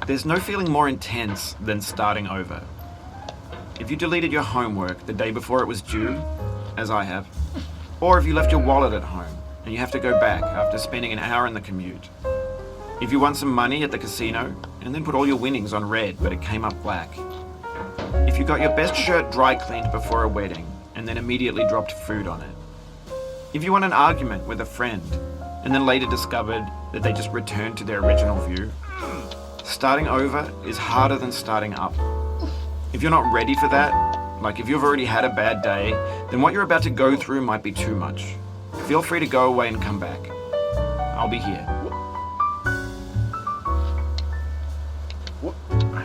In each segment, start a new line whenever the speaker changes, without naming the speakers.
There's no feeling more intense than starting over. If you deleted your homework the day before it was due, as I have, or if you left your wallet at home and you have to go back after spending an hour in the commute. If you won some money at the casino and then put all your winnings on red but it came up black. If you got your best shirt dry cleaned before a wedding and then immediately dropped food on it. If you won an argument with a friend and then later discovered that they just returned to their original view. Starting over is harder than starting up. If you're not ready for that, like if you've already had a bad day, then what you're about to go through might be too much. Feel free to go away and come back. I'll be here.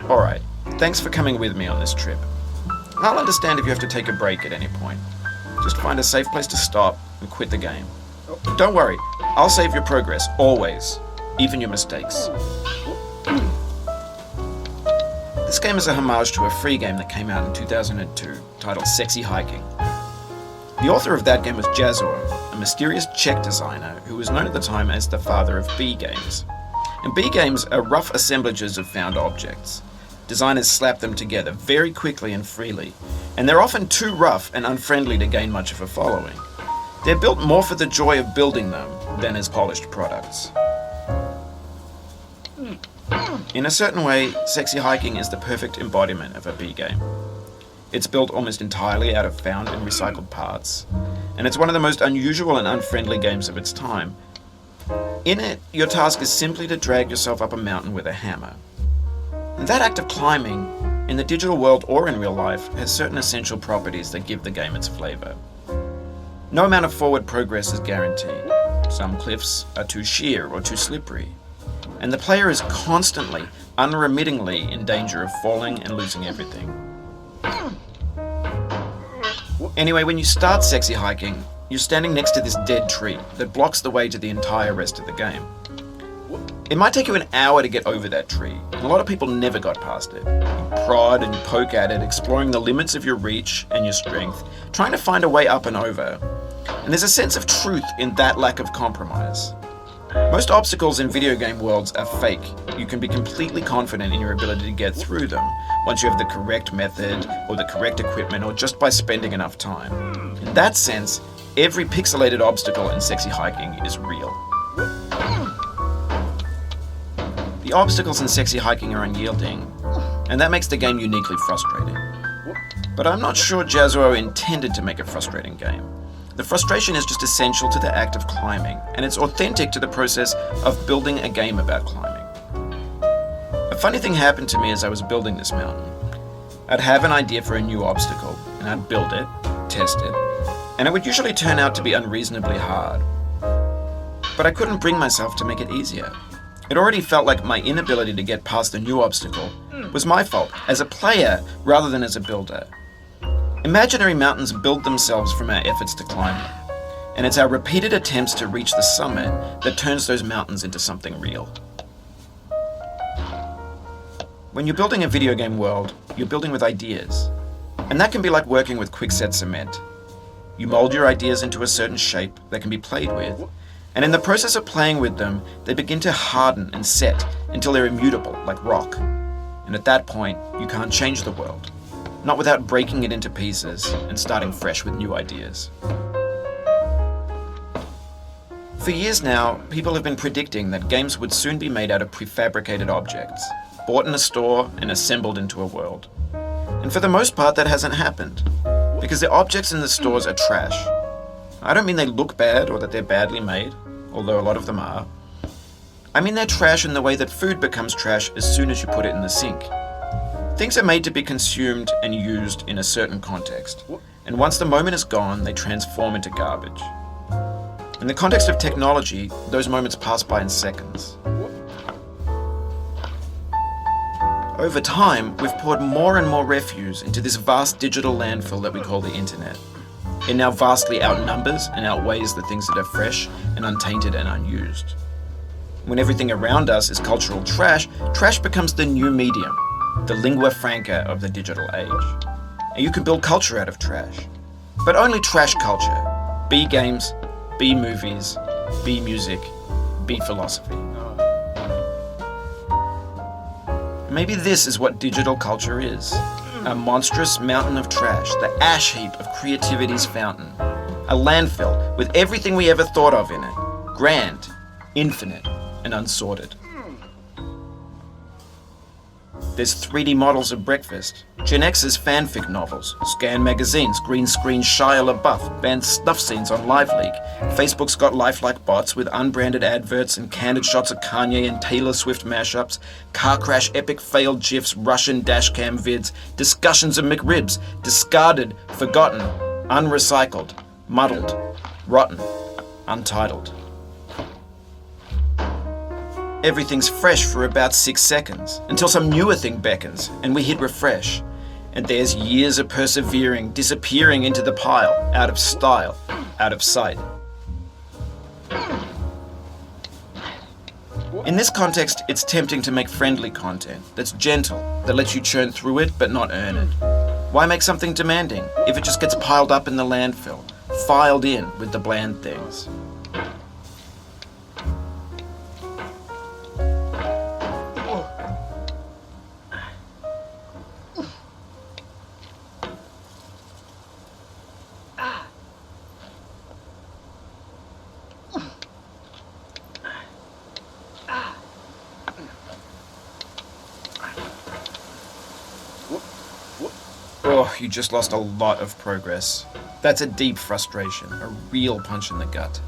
Alright, thanks for coming with me on this trip. I'll understand if you have to take a break at any point. Just find a safe place to stop and quit the game. Don't worry, I'll save your progress, always, even your mistakes. This game is a homage to a free game that came out in 2002, titled Sexy Hiking. The author of that game was Jazor, a mysterious Czech designer who was known at the time as the father of B games. And B games are rough assemblages of found objects. Designers slap them together very quickly and freely, and they're often too rough and unfriendly to gain much of a following. They're built more for the joy of building them than as polished products. In a certain way, Sexy Hiking is the perfect embodiment of a B game. It's built almost entirely out of found and recycled parts, and it's one of the most unusual and unfriendly games of its time. In it, your task is simply to drag yourself up a mountain with a hammer. And that act of climbing, in the digital world or in real life, has certain essential properties that give the game its flavor. No amount of forward progress is guaranteed. Some cliffs are too sheer or too slippery, and the player is constantly, unremittingly in danger of falling and losing everything. Anyway, when you start Sexy Hiking, you're standing next to this dead tree that blocks the way to the entire rest of the game. It might take you an hour to get over that tree, and a lot of people never got past it. You prod and you poke at it, exploring the limits of your reach and your strength, trying to find a way up and over. And there's a sense of truth in that lack of compromise. Most obstacles in video game worlds are fake. You can be completely confident in your ability to get through them once you have the correct method or the correct equipment or just by spending enough time. In that sense, every pixelated obstacle in Sexy Hiking is real. The obstacles in Sexy Hiking are unyielding, and that makes the game uniquely frustrating. But I'm not sure Jazoo intended to make a frustrating game. The frustration is just essential to the act of climbing, and it's authentic to the process of building a game about climbing. A funny thing happened to me as I was building this mountain. I'd have an idea for a new obstacle, and I'd build it, test it, and it would usually turn out to be unreasonably hard. But I couldn't bring myself to make it easier. It already felt like my inability to get past the new obstacle was my fault, as a player rather than as a builder. Imaginary mountains build themselves from our efforts to climb them, and it's our repeated attempts to reach the summit that turns those mountains into something real. When you're building a video game world, you're building with ideas, and that can be like working with quickset cement. You mold your ideas into a certain shape that can be played with, and in the process of playing with them, they begin to harden and set until they're immutable, like rock. And at that point, you can't change the world. Not without breaking it into pieces and starting fresh with new ideas. For years now, people have been predicting that games would soon be made out of prefabricated objects, bought in a store and assembled into a world. And for the most part, that hasn't happened, because the objects in the stores are trash. I don't mean they look bad or that they're badly made, although a lot of them are. I mean they're trash in the way that food becomes trash as soon as you put it in the sink. Things are made to be consumed and used in a certain context, and once the moment is gone, they transform into garbage. In the context of technology, those moments pass by in seconds. Over time, we've poured more and more refuse into this vast digital landfill that we call the internet. It now vastly outnumbers and outweighs the things that are fresh and untainted and unused. When everything around us is cultural trash, trash becomes the new medium, the lingua franca of the digital age. And you can build culture out of trash. But only trash culture. Be games, be movies, be music, be philosophy. Maybe this is what digital culture is. A monstrous mountain of trash, the ash heap of creativity's fountain. A landfill with everything we ever thought of in it. Grand, infinite, and unsorted. There's 3D models of breakfast, Gen X's fanfic novels, scan magazines, green screen Shia LaBeouf, banned snuff scenes on LiveLeak. Facebook's got lifelike bots with unbranded adverts and candid shots of Kanye and Taylor Swift mashups, car crash epic failed GIFs, Russian dashcam vids, discussions of McRibs, discarded, forgotten, unrecycled, muddled, rotten, untitled. Everything's fresh for about 6 seconds, until some newer thing beckons, and we hit refresh. And there's years of persevering, disappearing into the pile, out of style, out of sight. In this context, it's tempting to make friendly content that's gentle, that lets you churn through it but not earn it. Why make something demanding if it just gets piled up in the landfill, filed in with the bland things? Oh, you just lost a lot of progress. That's a deep frustration, a real punch in the gut.